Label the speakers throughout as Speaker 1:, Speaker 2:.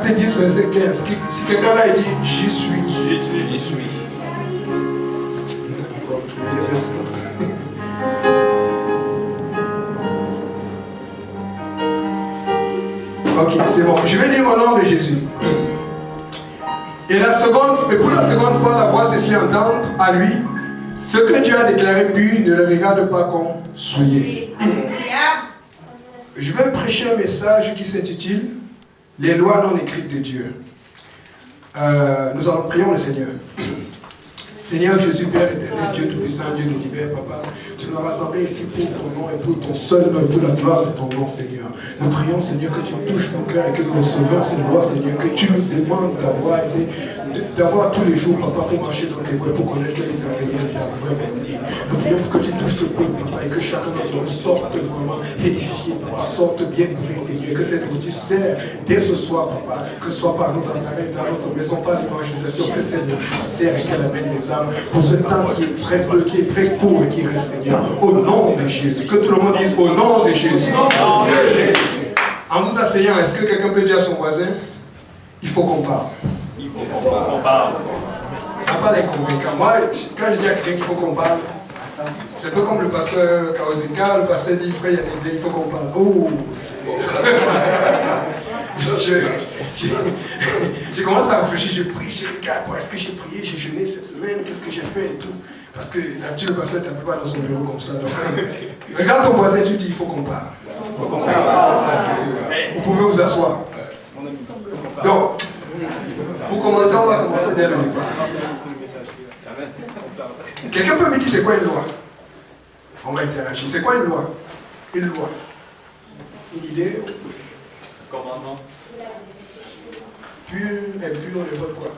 Speaker 1: Acte 10, verset 15. Si quelqu'un là, il dit, j'y suis.
Speaker 2: J'y suis. J'y suis.
Speaker 1: Ok, c'est bon. Je vais lire au nom de Jésus. Et pour la seconde fois, la voix se fit entendre à lui. Ce que Dieu a déclaré pur, ne le regarde pas comme souillé. Je vais prêcher un message qui s'intitule Les lois non écrites de Dieu. Nous allons prier le Seigneur. Seigneur Jésus, Père éternel, Dieu tout-puissant, Dieu de l'univers, Papa, tu nous as rassemblés ici pour ton nom et pour ton seul nom et pour la gloire de ton nom, Seigneur. Nous prions, Seigneur, que tu touches nos cœurs et que nous recevions ces lois, Seigneur, que tu nous demandes d'avoir tous les jours, Papa, pour marcher dans tes voies, pour connaître quelle est ta réelle et ta vraie volonté. Nous prions que tu touches ce peuple, Papa, et que chacun d'entre nous sorte vraiment édifié, Papa, sorte bien nourri, Seigneur, que cette nourriture sert dès ce soir, Papa, que ce soit par nos appareils, dans notre maison, par l'évangélisation, que cette nourriture sert et qu'elle amène des âmes pour ce temps qui est très peu, qui est très court et qui reste, Seigneur, au nom de Jésus. Que tout le monde dise au nom de Jésus. En vous asseyant, est-ce que quelqu'un peut dire à son voisin, il faut qu'on parle?
Speaker 2: Il faut qu'on parle.
Speaker 1: Ça n'a pas l'air convaincant. Moi, quand je dis à quelqu'un qu'il faut qu'on parle, c'est un peu comme le pasteur Kaosika, le pasteur dit, frère, il faut qu'on parle. Oh, c'est bon. Je commence à réfléchir, je prie, je regarde, est-ce que j'ai prié, j'ai jeûné cette semaine, qu'est-ce que j'ai fait et tout. Parce que d'habitude, le pasteur ne tape pas dans son bureau comme ça. Donc, regarde ton voisin, tu dis, il faut qu'on parle. Vous pouvez vous asseoir. Donc, pour commencer, on va commencer dès le départ. Quelqu'un peut me dire c'est quoi une loi? On va interagir. C'est quoi une loi? Une loi. Une idée?
Speaker 2: Commandement.
Speaker 1: Pur, impur, n'importe quoi.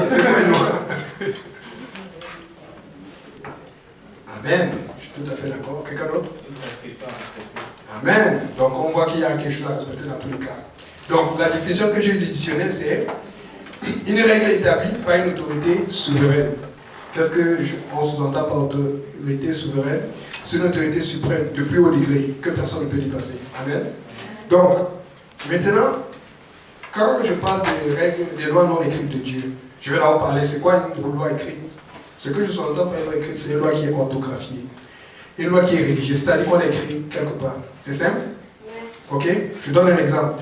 Speaker 1: C'est quoi une loi? Amen. Je suis tout à fait d'accord. Quelqu'un d'autre? Amen. Donc on voit qu'il y a quelque chose à respecter dans tous les cas. Donc la définition que j'ai eue du dictionnaire, c'est une règle établie par une autorité souveraine. Qu'est-ce qu'on sous-entend par autorité souveraine? C'est une autorité suprême de plus haut degré que personne ne peut dépasser. Amen. Donc, maintenant, quand je parle des règles, des lois non écrites de Dieu, je vais là vous parler, c'est quoi une loi écrite? Ce que je sous-entends par une loi écrite, c'est une loi qui est orthographiée. Une loi qui est rédigée, c'est-à-dire qu'on a écrit quelque part. C'est simple? Ok? Je donne un exemple.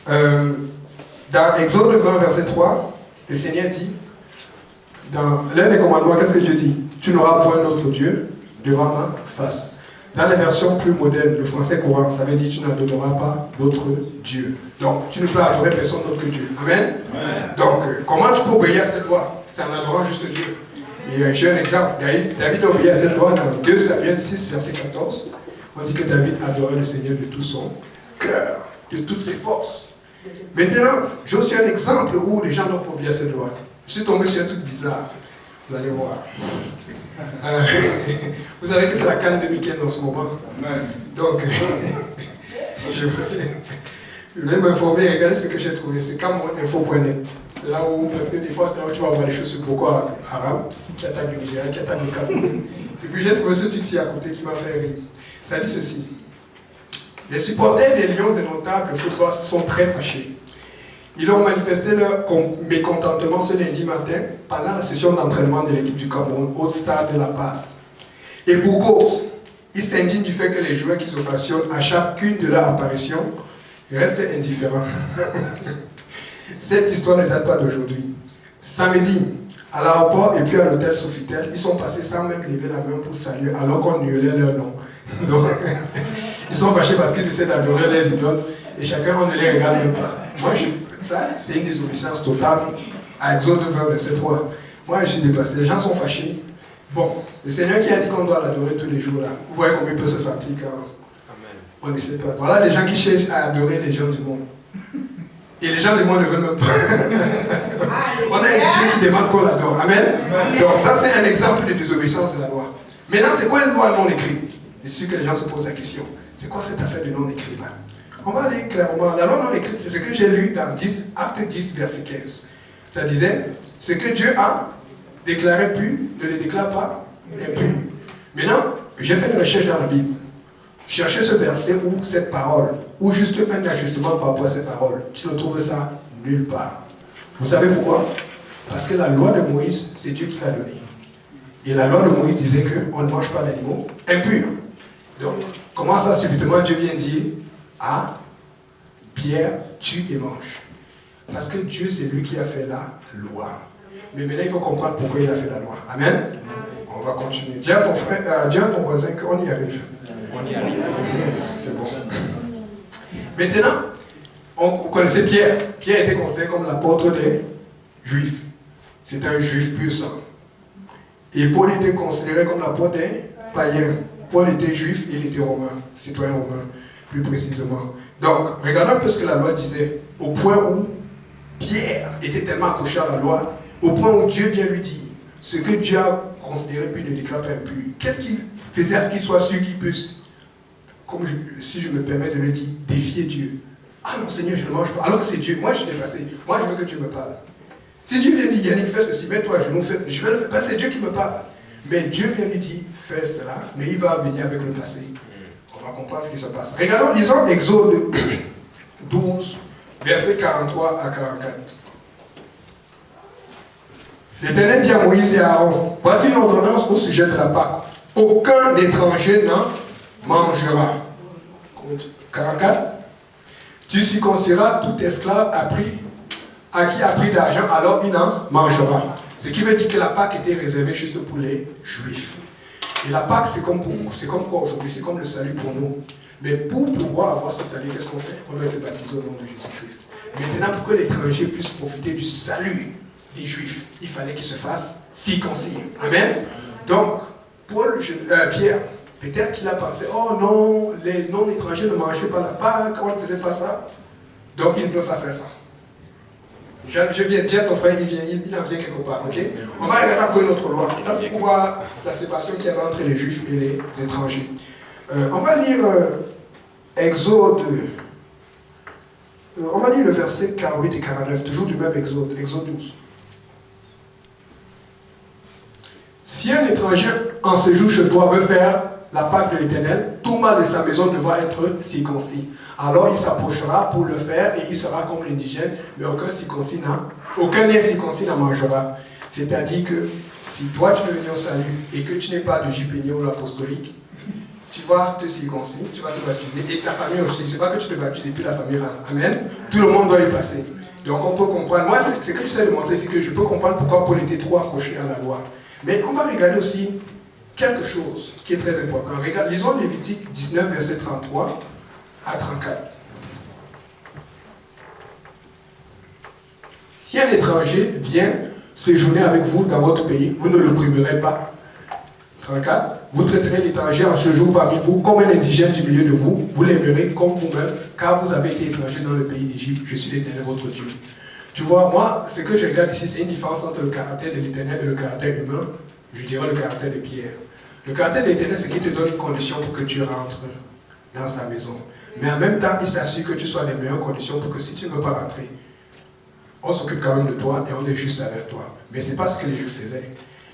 Speaker 1: Dans Exode 20, verset 3, le Seigneur dit, dans l'un des commandements, qu'est-ce que Dieu dit? Tu n'auras point d'autre Dieu devant ma face. Dans les versions plus modernes, le français courant, ça veut dire tu n'adoreras pas d'autres dieux. Donc, tu ne peux adorer personne d'autre que Dieu. Amen? Amen. Donc, comment tu peux obéir à cette loi? C'est en adorant juste Dieu. Et j'ai un exemple. David a obéi à cette loi dans 2 Samuel 6, verset 14. On dit que David adorait le Seigneur de tout son cœur, de toutes ses forces. Maintenant, j'ai aussi un exemple où les gens n'ont pas oublié cette loi. Je suis tombé sur un truc bizarre. Vous allez voir. Vous savez que c'est la CAN 2015 en ce moment. Donc, je vais m'informer, regardez ce que j'ai trouvé. C'est cameroun.info.net. C'est là où, parce que des fois, c'est là où tu vas voir les choses sur Boko Haram, qui attaque le Nigeria, qui attaque le Cameroun. Et puis j'ai trouvé ce truc ici à côté qui m'a fait rire. Ça dit ceci. Les supporters des Lions indomptables de football sont très fâchés. Ils ont manifesté leur mécontentement ce lundi matin pendant la session d'entraînement de l'équipe du Cameroun au stade de La Paz. Et pour cause, ils s'indignent du fait que les joueurs qu'ils ovationnent à chacune de leurs apparitions restent indifférents. Cette histoire ne date pas d'aujourd'hui. Samedi, à l'aéroport et puis à l'hôtel Sofitel, ils sont passés sans même lever la main pour saluer alors qu'on hurlait leur nom. Donc, ils sont fâchés parce qu'ils essaient d'adorer les idoles et chacun, on ne les regarde même pas. Moi, ça, c'est une désobéissance totale à Exode 20, verset 3. Moi, je suis dépassé. Les gens sont fâchés. Bon, le Seigneur qui a dit qu'on doit l'adorer tous les jours, là, vous voyez comment il peut se sentir quand on ne sait pas. Voilà les gens qui cherchent à adorer les gens du monde. Et les gens du monde ne veulent même pas. On a un Dieu qui demande qu'on l'adore. Amen. Donc ça, c'est un exemple de désobéissance de la loi. Maintenant, c'est quoi une loi non écrite? Je suis sûr que les gens se posent la question. C'est quoi cette affaire de non écrit là? On va aller clairement. La loi non écrite, c'est ce que j'ai lu dans Acte 10, verset 15. Ça disait, ce que Dieu a déclaré pur, ne le déclare pas impur. Maintenant, j'ai fait une recherche dans la Bible. Cherchez ce verset ou cette parole, ou juste un ajustement par rapport à cette parole. Tu ne trouves ça Nulle part. Vous savez pourquoi? Parce que la loi de Moïse, c'est Dieu qui l'a donnée. Et la loi de Moïse disait qu'on ne mange pas d'animaux impurs. Donc, comment ça, subitement, Dieu vient dire, ah, Pierre, tue et mange. Parce que Dieu, c'est lui qui a fait la loi. Mais maintenant, il faut comprendre pourquoi il a fait la loi. Amen. On va continuer. Dis à ton frère, dis à ton voisin qu'on y arrive.
Speaker 2: On y arrive.
Speaker 1: C'est bon. Maintenant, on connaissait Pierre. Pierre était considéré comme l'apôtre des Juifs. C'était un Juif pur sang. Et Paul était considéré comme l'apôtre des païens. Paul était juif et il était romain, citoyen romain, plus précisément. Donc, regardons un peu ce que la loi disait, au point où Pierre était tellement accroché à la loi, au point où Dieu vient lui dire, ce que Dieu a considéré puis ne déclare pas impur. Qu'est-ce qu'il faisait à ce qu'il soit sûr qu'il puisse, si je me permets de le dire, défier Dieu? Ah non Seigneur, je ne mange pas, alors que c'est Dieu, moi je suis dépassé, moi je veux que Dieu me parle. Si Dieu vient dire, Yannick, fais ceci, mets-toi à genoux, je vais le faire, parce que c'est Dieu qui me parle. Mais Dieu vient lui dire, fais cela, mais il va venir avec le passé. On va comprendre ce qui se passe. Regardons, lisons Exode 12, versets 43 à 44. L'Éternel dit à Moïse et à Aaron, voici une ordonnance au sujet de la Pâque. Aucun étranger n'en mangera. 44. Tu circonciras tout esclave à qui a pris d'argent, alors il en mangera. Ce qui veut dire que la Pâque était réservée juste pour les Juifs. Et la Pâque, c'est comme quoi aujourd'hui? C'est comme le salut pour nous. Mais pour pouvoir avoir ce salut, qu'est-ce qu'on fait? On doit être baptisé au nom de Jésus-Christ. Maintenant, pour que l'étranger puisse profiter du salut des Juifs, il fallait qu'il se fasse circoncis. Amen. Donc, Pierre, peut-être qu'il a pensé, oh non, les non-étrangers ne mangeaient pas la Pâque, on ne faisait pas ça. Donc, ils ne peuvent pas faire ça. Je viens de dire à ton frère, il en vient quelque part, ok? On va regarder un peu notre loi. Ça, c'est pour voir la séparation qu'il y avait entre les Juifs et les étrangers. On va lire Exode. On va lire le verset 48 et 49, toujours du même Exode, Exode 12. Si un étranger en séjour chez toi veut faire la Pâque de l'Éternel, tout mâle de sa maison devra être circoncis. Alors il s'approchera pour le faire et il sera comme l'indigène, mais aucun incirconcis n'en mangera. C'est-à-dire que si toi tu veux venir au salut et que tu n'es pas de J.P.N.I. ou l'apostolique, tu vas te circoncis, tu vas te baptiser et ta famille aussi. C'est pas que tu te baptises et puis la famille rentre. Amen. Tout le monde doit y passer. Donc on peut comprendre. Moi, ce que j'essaie de montrer, c'est que je peux comprendre pourquoi Paul était trop accroché à la loi. Mais on va regarder aussi quelque chose qui est très important. Lisons Lévitique 19, verset 33 à 34. Si un étranger vient séjourner avec vous dans votre pays, vous ne l'opprimerez pas. 34. Vous traiterez l'étranger en séjour parmi vous comme un indigène du milieu de vous. Vous l'aimerez comme vous-même, car vous avez été étranger dans le pays d'Égypte. Je suis l'Éternel, votre Dieu. Tu vois, moi, ce que je regarde ici, c'est une différence entre le caractère de l'Éternel et le caractère humain. Je dirais le caractère de Pierre. Le caractère de l'Éternel, c'est qu'il te donne une condition pour que tu rentres dans sa maison. Mais en même temps, il s'assure que tu sois dans les meilleures conditions pour que si tu ne veux pas rentrer, on s'occupe quand même de toi et on est juste avec toi. Mais ce n'est pas ce que les Juifs faisaient.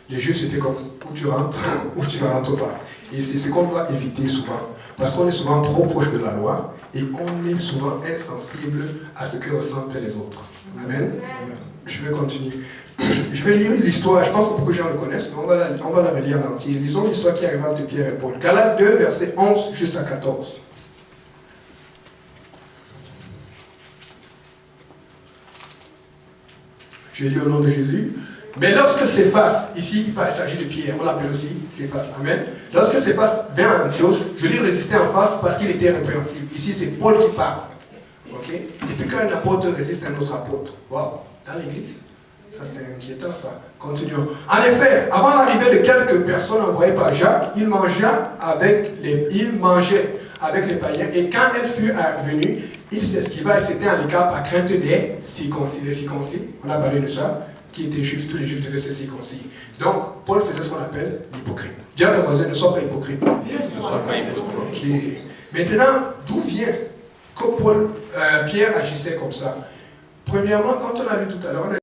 Speaker 1: Les Juifs, c'était comme où tu rentres ou tu ne rentres pas. Et c'est ce qu'on doit éviter souvent. Parce qu'on est souvent trop proche de la loi et on est souvent insensible à ce que ressentent les autres. Amen. Je vais continuer. Je vais lire l'histoire, je pense que beaucoup de gens le connaissent, mais on va la relire en entier. Lisons l'histoire qui arrive entre Pierre et Paul. Galates 2, versets 11 jusqu'à 14. Je lis au nom de Jésus. Mais lorsque Céphas, ici il s'agit de Pierre, on l'appelle aussi Céphas, amen. Lorsque Céphas vint à Antioche, je lui résistais en face parce qu'il était répréhensible. Ici c'est Paul qui parle. Ok? Depuis quand un apôtre résiste à un autre apôtre? Waouh! Dans l'église? Ça c'est inquiétant ça. Continuons. En effet, avant l'arrivée de quelques personnes envoyées par Jacques, il mangeait avec les païens et quand elle fut venue, il s'esquiva et s'était en l'écart par crainte des circoncis. Les circoncis, on a parlé de ça, qui étaient juifs, tous les juifs devaient se circoncis. Donc, Paul faisait ce qu'on appelle l'hypocrite. Dis à ton voisin, ne sois pas hypocrite.
Speaker 2: Ne sois pas hypocrite.
Speaker 1: Ok. Maintenant, d'où vient que Pierre agissait comme ça? Premièrement, quand on a vu tout à l'heure, on a